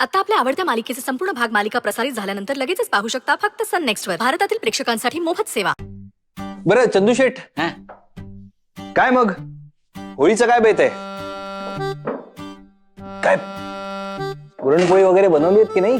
आता आपल्या आवडत्या मालिकेचे संपूर्ण भाग मालिका प्रसारित झाल्यानंतर लगेचच पाहू शकता फक्त सन नेक्स्ट वर. भारतातील प्रेक्षकांसाठी मोफत सेवा. बरं चंदू शेठ, काय मग होळीचं काय बेत आहे? काय पुरणपोळी वगैरे बनवली आहेत की नाही?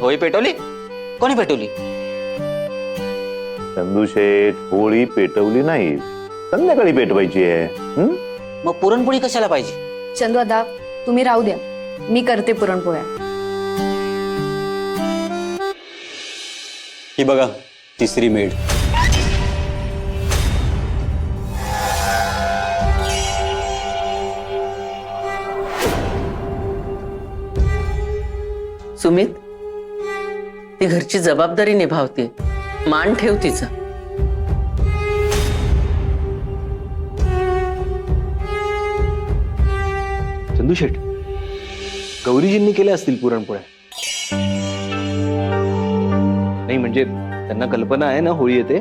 होळी पेटवली? कोणी पेटवली? चंदू शेठ, होळी पेटवली नाही, संध्याकाळी पेटवायची आहे. मग पुरणपोळी कशाला पाहिजे? चंदू दादा तुम्ही राहू द्या, मी करते पुरणपोळ्या. ही बघा तिसरी मेड. सुमित, ती घरची जबाबदारी निभावते, मान ठेव तिचा. चंदू शेठ, गौरीजींनी केल्या असतील पुरणपोळ्या. नाही म्हणजे त्यांना कल्पना आहे ना होळी येते.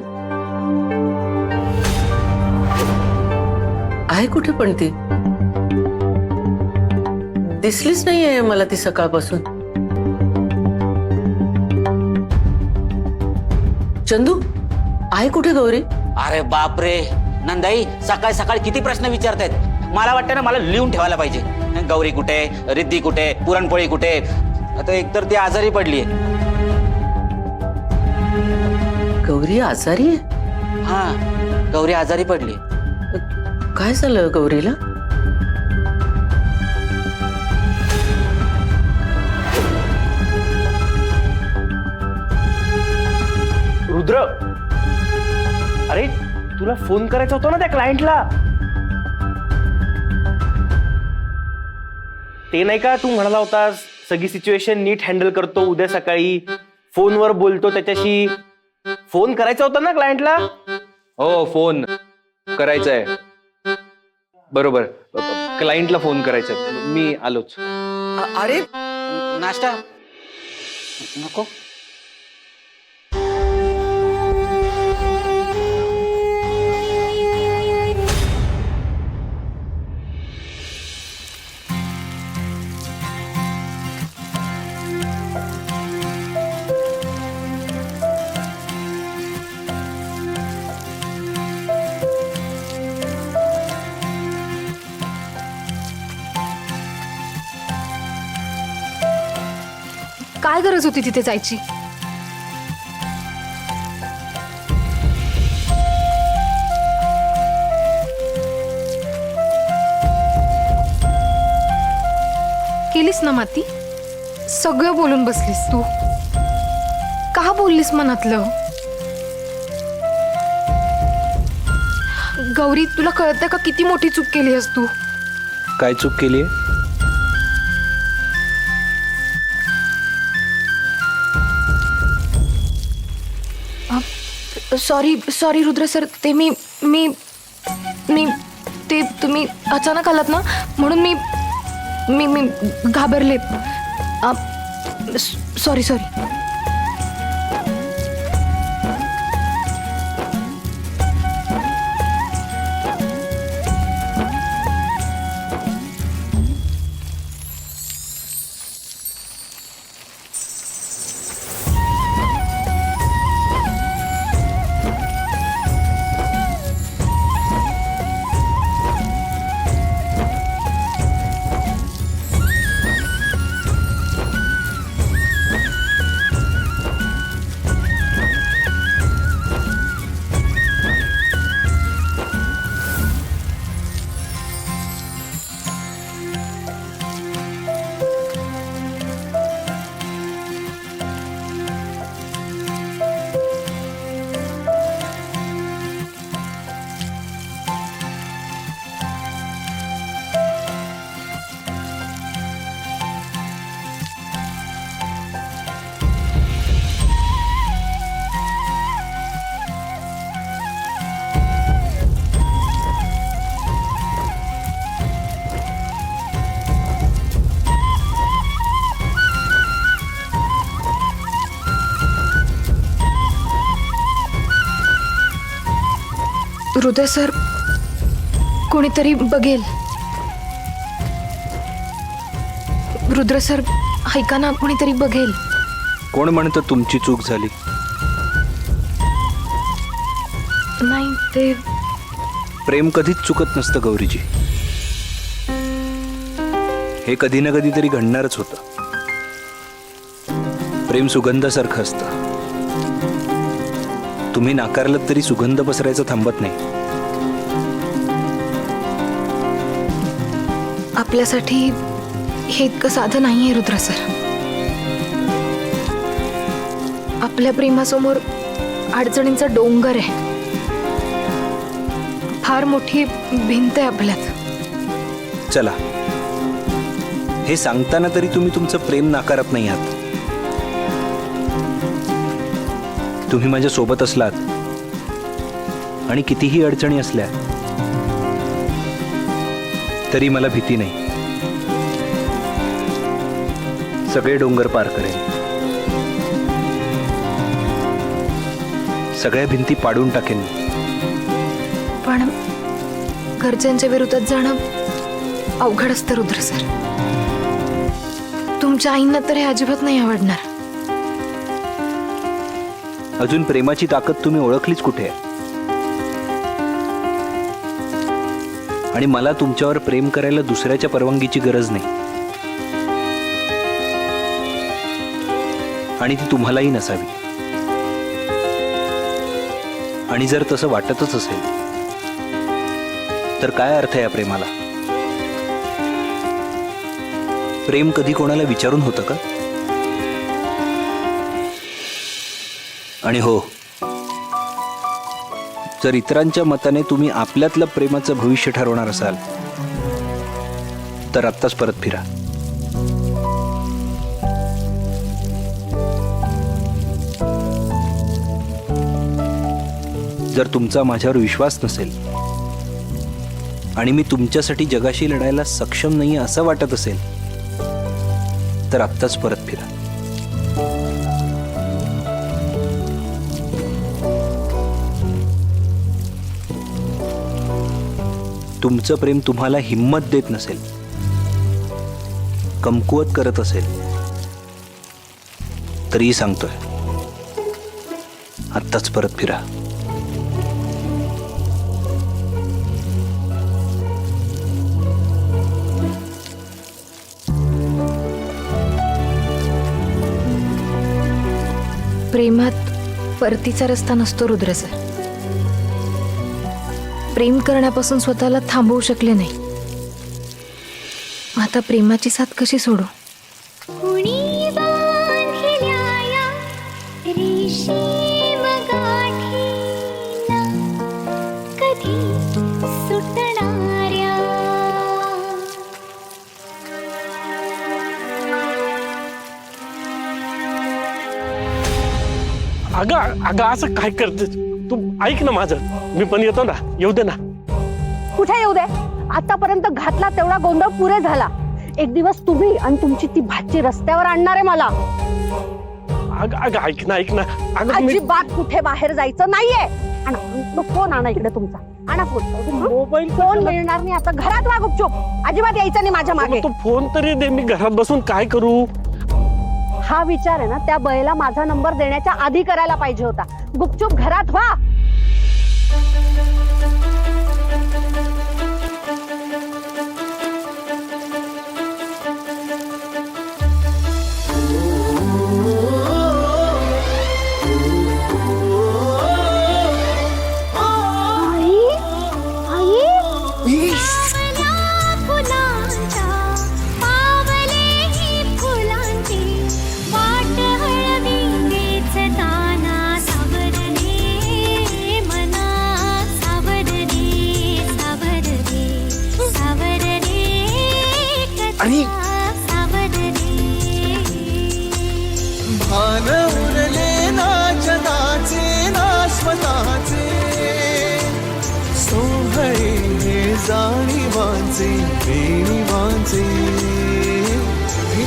आहे कुठे पण ती? दिसलीच नाहीये मला ती सकाळपासून. चंदू, आहे कुठे गौरी? अरे बापरे नंदाई, सकाळ सकाळ किती प्रश्न विचारतायत. मला वाटतं ना, मला लिहून ठेवायला पाहिजे. गौरी कुठे, रिद्धी कुठे, पुरणपोळी कुठे. आता एकतर ती आजारी पडलीये. गौरी आजारी आहे? हा, गौरी आजारी पडली. काय झालं गौरीला? रुद्र, अरे तुला फोन करायचा होता ना त्या क्लायंटला. ते नाही का तू म्हणाला होतास सगळी सिच्युएशन नीट हँडल करतो, उद्या सकाळी फोनवर बोलतो त्याच्याशी. फोन करायचा होता ना क्लायंटला. हो, फोन करायचा आहे. बरोबर, क्लायंटला फोन करायचा आहे. मी आलोच. अरे नाश्ता नको? काय गरज होती तिथे जायची? केलीस ना माती, सगळं बोलून बसलीस तू. का बोललीस मनातलं? गौरी, तुला कळतंय का किती मोठी चूक केली आहेस तू? काय चूक केली? सॉरी सॉरी रुद्र सर, ते मी मी मी ते तुम्ही अचानक आलात ना, म्हणून मी मी मी घाबरले. Sorry sorry. हृदय सर, कोणीतरी बघेल. रुद्र सर, ऐका ना, कोणीतरी बघेल. कोण म्हणतं तुमची चूक झाली? नाही ते प्रेम कधीच चुकत नसतं गौरीजी. हे कधी ना कधीतरी घडणारच होतं. प्रेम सुगंधासारखं असतं. तुम्ही नाकारलं तरी सुगंध पसरायचं थांबत नाही. आपल्यासाठी हे इतकं साधं नाहीये रुद्र सर. आपल्या प्रेमासमोर अडचणींचा डोंगर आहे. फार मोठी भिंत आहे आपल्यात. चला, हे सांगताना तरी तुम्ही तुमचं प्रेम नाकारत नाही आहात. तुम्ही माझ्या सोबत असलात आणि कितीही अडचणी असल्या तरी मला भीती नाही. सगळे डोंगर पार करेन. सगळ्या भिंती पाडून टाकेन. पण घरच्यांच्या विरोधात जाणं अवघड असतं रुद्र सर. तुमच्या आईंना तर हे अजिबात नाही आवडणार. अजून प्रेमाची ताकद तुम्ही ओळखलीच कुठे आहे? आणि मला तुमच्यावर प्रेम करायला दुसऱ्याच्या परवानगीची गरज नाही. आणि ती तुम्हालाही नसावी. आणि जर तसं वाटतच असेल तर काय अर्थ आहे या प्रेमाला? प्रेम कधी कोणाला विचारून होतं का? आणि हो, जर इतरांच्या मताने तुम्ही आपल्यातलं प्रेमाचं भविष्य ठरवणार असाल तर आत्ताच परत फिरा. जर तुमचा माझ्यावर विश्वास नसेल आणि मी तुमच्यासाठी जगाशी लढायला सक्षम नाही असं वाटत असेल तर आत्ताच परत फिरा. तुमचं प्रेम तुम्हाला हिम्मत देत नसेल, कमकुवत करत असेल तरीही सांगतोय, आत्ताच परत फिरा. प्रेमात परतीचा रस्ता नसतो रुद्र सर. प्रेम करण्यापासून स्वतःला थांबवू शकले नाही. आता प्रेमाची साथ कशी सोडू? कुणी बांधल्या या रेशीम गाठीना कधी सुटणाऱ्या. अगं अगं असं काय करते तू? ऐक ना माझं, मी पण येतो ना. येऊ दे ना. कुठे येऊ दे? आतापर्यंत घातला तेवढा गोंधळ पुरे झाला. एक दिवस तुम्ही आणि तुमची ती भाची रस्त्यावर आणणार आहे मला. अगं अगं ऐक ना, ऐक ना. अगं अजिबात कुठे बाहेर जायचं नाहीये. आणा फोन, आणा इकडे तुमचा. आणा फोन. मोबाईल फोन मिळणार नाही आता. घरात वा गुपचूप. अजिबात यायचं नाही माझ्या मागे. तू फोन तरी दे. मी घरात बसून काय करू? हा विचार आहे ना, त्या बळेला माझा नंबर देण्याच्या आधी करायला पाहिजे होता. गुपचूप घरात व्हा. आणि भान उरले ना जगाचे ना स्वतःचे, सोहळे हे जाणीवांचे बेणीवांचे,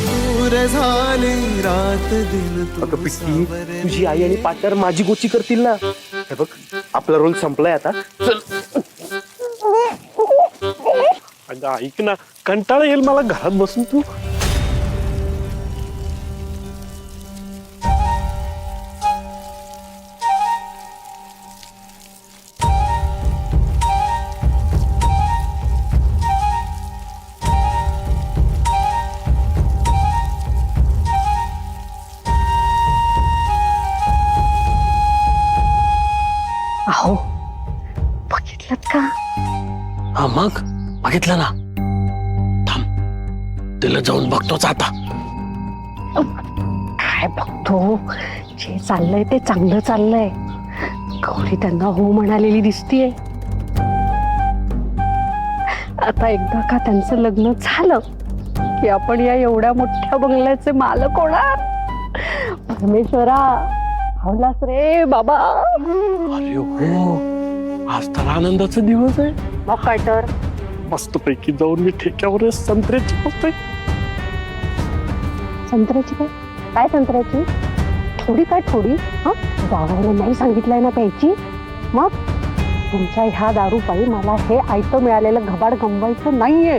दूर झाले रात दिन. अगं पिट्टी, तुझी आई आणि पार्टनर माझी गोची करतील ना. हे बघ, आपला रोल संपलाय आता. चल. अगं ऐक ना, कंटाळा येईल मला घरात बसून. तू हा मग बघितलं ना. थांब तिला जाऊन बघतोच आता. काय बघतो, जे चाललंय ते चांगलं चाललंय. गौरी त्यांना हो म्हणालेली दिसतीये. आता एकदा का त्यांचं लग्न झालं की आपण या एवढ्या मोठ्या बंगल्याचे मालक होणार. परमेश्वरा, हवलास रे बाबा. अरे हो, आज तर आनंदाचा दिवस आहे. मग काय तर. मस्तपैकी जाऊन मी ठेक्यावर संत्र्याची बसतोय. संत्र्याची काय? काय संत्र्याची? थोडी काय थोडी? हा, जावयाला नाही सांगितलंय ना प्यायची. मग तुमच्या ह्या दारूपायी मला हे आयतं मिळालेलं घबाड गमवायचं नाहीये.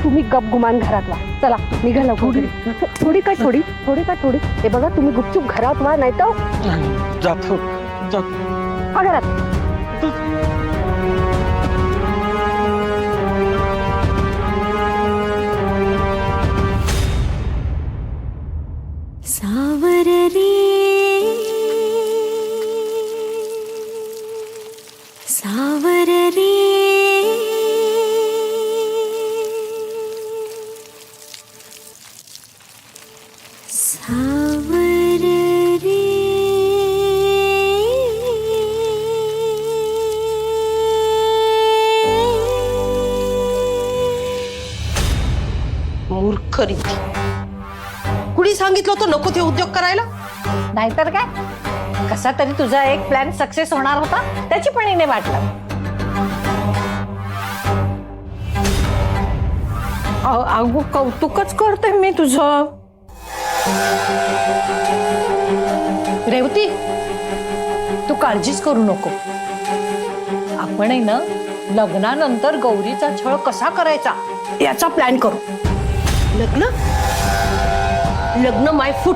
तुम्ही गपगुमान घरात व्हा. चला निघा लवकर. थोडी काय थोडी? थोडी काय थोडी? हे बघा, तुम्ही गुपचूप घरात व्हा, नाही तर जातो. हा घरात. सावर रे सावर रे सावर रे. मूर्ख रीती. कुणी सांगितलं होतं नको ते उद्योग करायला? नाहीतर काय, कसा तरी तुझा एक प्लॅन सक्सेस होणार होता, त्याची पण हिने वाट लावली. अगो कौतुकच करते मी तुझं. रेवती, तू काळजीच करू नको. आपणही ना लग्नानंतर गौरीचा छळ कसा करायचा याचा प्लॅन करू. लग्न लग्न माय फूट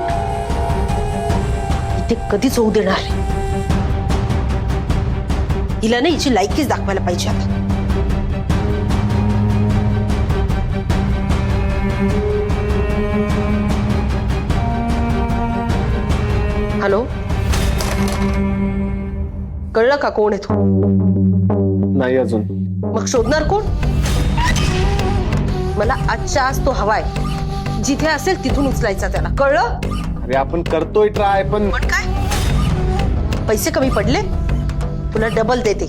इथे कधीच होऊ देणार नाही. हिला ना हिची लायकीच दाखवायला पाहिजे आता. हॅलो, कळलं का कोण आहे तू? नाही अजून. मग शोधणार कोण? मला आजच्या आज तो हवाय. जिथे असेल तिथून उचलायचा त्याला, कळलं? अरे आपण करतोय ट्राय, पण काय पैसे कमी पडले? तुला डबल देते,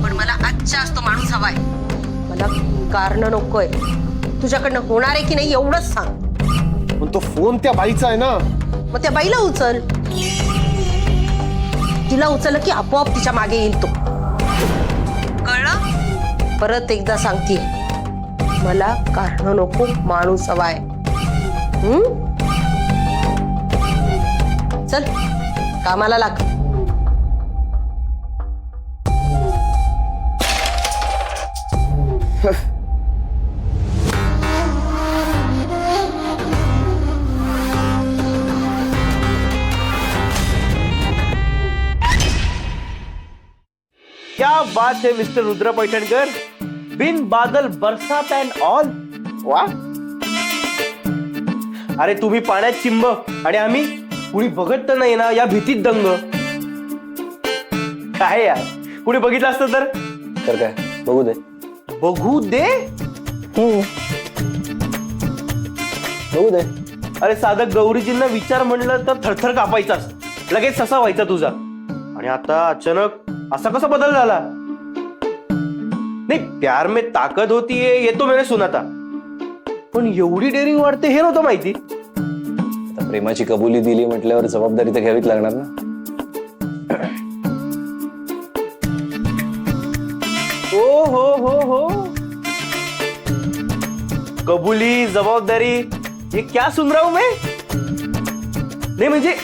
पण मला आजच्या आज तो माणूस हवाय. मला कारण नकोय. तुझ्याकडनं होणार आहे की नाही एवढंच सांग. पण तो फोन त्या बाईचा आहे ना. मग त्या बाईला उचल. तिला उचललं की आपोआप तिच्या मागे येईल तो, कळलं? परत एकदा सांगतीये, मला कारण नको, माणूस हवाय. चल कामाला लाग. क्या बात है मिस्टर रुद्र पैठणकर. बिन बादल बरसात अँड ऑल. वा. अरे तुम्ही पाण्यात चिंब आणि आम्ही कुणी बघत तर नाही ना या भीतीत दंग. काय यार, कुणी बघितलं असतं तर काय बघू दे. बघू दे. बघू दे. अरे साधं गौरीजींना विचार म्हणलं तर थरथर कापायचास, लगेच ससा व्हायचा तुझा. आणि आता अचानक असा कसा बदल झाला? नाही, प्यार में ताकद होती है ये तो मैंने सुना था, पण एवढी डेअरिंग वाढते हे नव्हतं माहिती. आता प्रेमाची कबुली दिली म्हटल्यावर जबाबदारी तर घ्यावीच लागणार ना. हो हो हो हो, कबुली जबाबदारी, ये क्या सुन रहा हूं मैं? नाही म्हणजे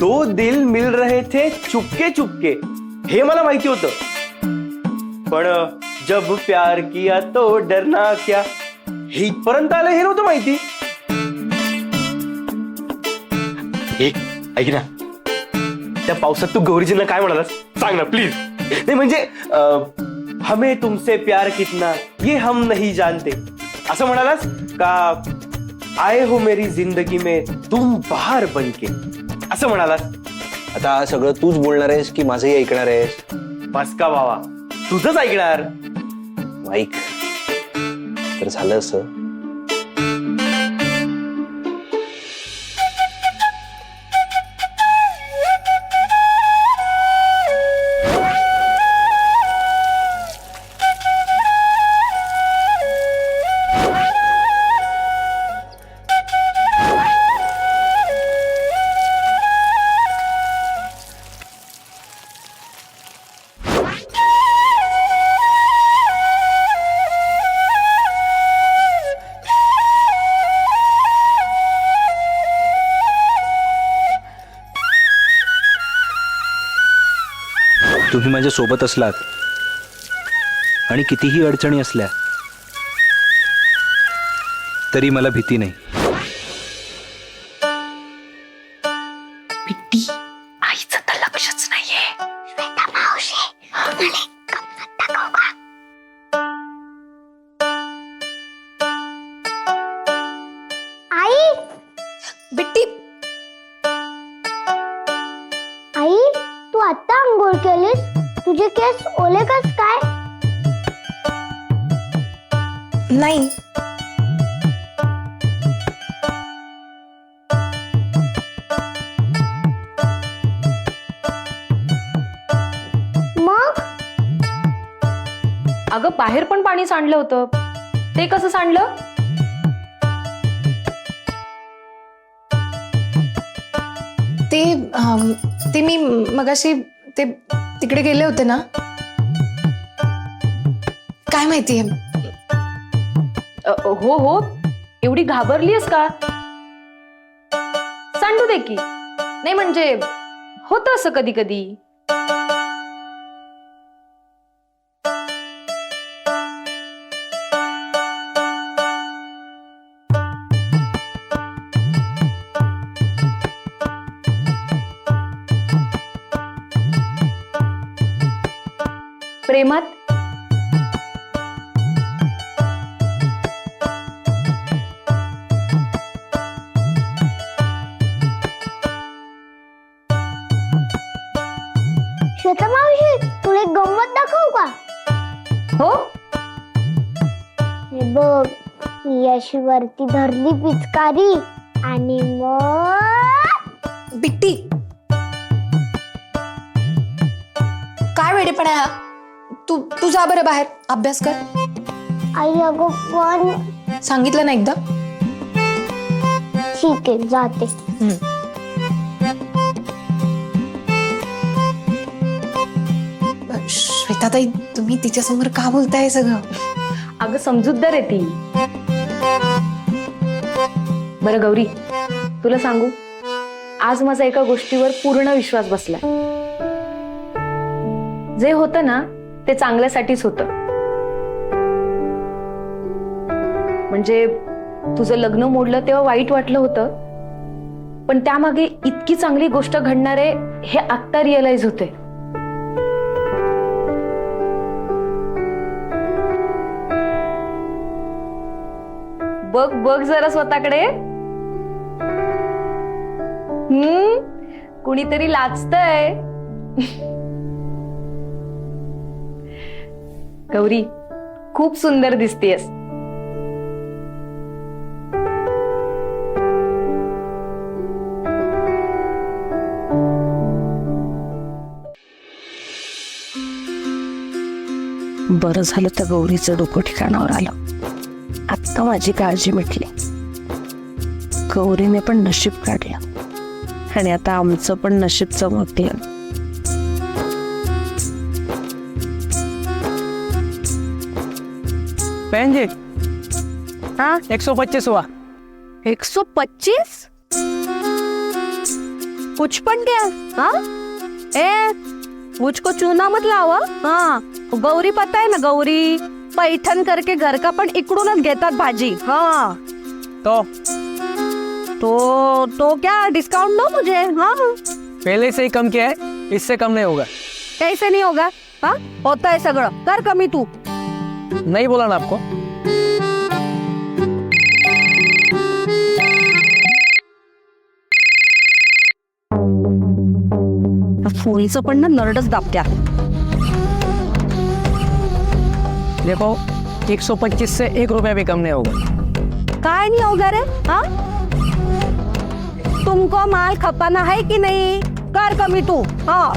दो दिल मिल रहे थे चुपके चुपके हे मला माहिती होतं, पण जब प्यार किया तो डरना क्या हे इथपर्यंत आलं हे नव्हतं माहिती. ऐक ना, त्या पावसात तू गौरीजींना काय म्हणालास सांग ना प्लीज. नाही म्हणजे हमें तुमसे प्यार कितना ये हम नहीं जानते असं म्हणालास का? आए हो मेरी जिंदगी में तुम बहार बनके असं म्हणालास. आता सगळं तूच बोलणार आहेस की माझंही ऐकणार आहेस? बस का बाबा, तुझंच ऐकणार. ऐक, तर झालं असं, तुम्ही माझ्या सोबत असलात आणि कितीही अडचणी असल्या तरी मला भीती नाही. बिट्टी, आईचं तर लक्षच नाहीये. आई बिट्टी, आई तू आता आंघोळ केलीस? तुझे केस ओले कस काय? नाही. मग अगं बाहेर पण पाणी सांडलं होतं. ते कसं सांडलं? ते मी मगाशी ते तिकडे गेले होते ना, काय माहितीये. हो हो, एवढी घाबरलीस का? सांडू दे की. नाही म्हणजे होतं असं कधी कधी. प्रेमात श्वेता मावशी तुला एक गंमत दाखवू का? हो. हे बघ, ही अशी वरती धरली पिचकारी आणि मग बिट्टी, काय वेडेपणा आहे हा? तू जा बरं बाहेर, अभ्यास कर. आई अगं पण सांगितलं ना एकदा. ठीक आहे जाते. श्वेताताई, तुम्ही तिच्यासमोर का बोलताय सगळं? अगं समजूतदार आहे ती. बरं गौरी, तुला सांगू, आज माझा एका गोष्टीवर पूर्ण विश्वास बसलाय. जे होतं ना ते चांगल्यासाठीच होतं. म्हणजे तुझं लग्न मोडलं तेव्हा वाईट वाटलं होतं, पण त्यामागे इतकी चांगली गोष्ट घडणार आहे हे आत्ता रिअलाइज होते. बघ बघ जरा स्वतःकडे. कुणीतरी लाजतंय. गौरी, खूप सुंदर दिसतेस. बरं झालं तर गौरीचं डोकं ठिकाणावर आलं. आत्ता माझी काळजी मिटली. गौरीने पण नशीब काढलं आणि आता आमचं पण नशीब चमकलं. बहन जी, हाँ 125 हुआ. 125? कुछ पण क्या? हाँ ए, मुझको चूना मत लावा. हाँ, गौरी पता है ना, गौरी पैठण करके घर का पण इकडूनच घेतात भाजी. हाँ तो क्या डिस्काउंट दो मुझे. हाँ पहले से ही कम किया है, इससे कम नहीं होगा. कैसे नहीं होगा? हाँ होता है सगळं. कर कमी तू. नहीं बोला ना आपको. फोनचं पण ना नरडच दाबत्या. देखो 125 से 1 रुपया भी कम नहीं होगा। काय नहीं होगा रे? हाँ, तुमको माल खपाना है कि नहीं? कर कमी तू। हाँ,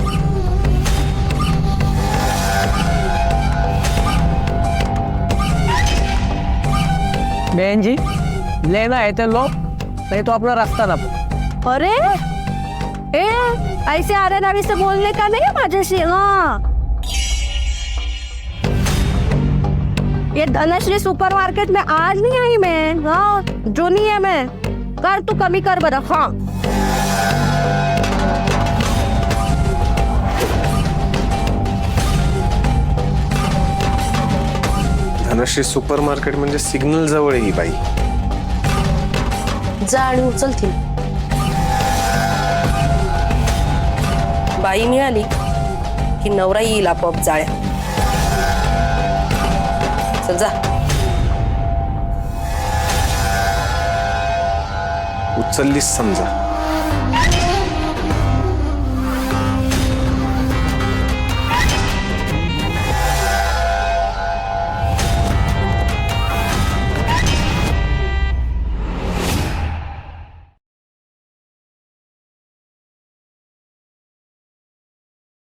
बहन जी, लेना है तो लो, नहीं तो अपना रास्ता ना। अरे ए, ऐसे आरे नावी से बोलने का नहीं है माझ्याशी। हाँ, ये धनश्री सुपरमार्केट में आज नहीं आई मैं। हाँ, जो नहीं है मैं। कर तू कमी कर बरं। हाँ, धनश्री सुपर मार्केट म्हणजे सिग्नल जवळ ही बाई. जा आणि उचलतील. बाई मिळाली की नवरा येईल आपोआप जाळ्या. चल जा. उचललीच समजा.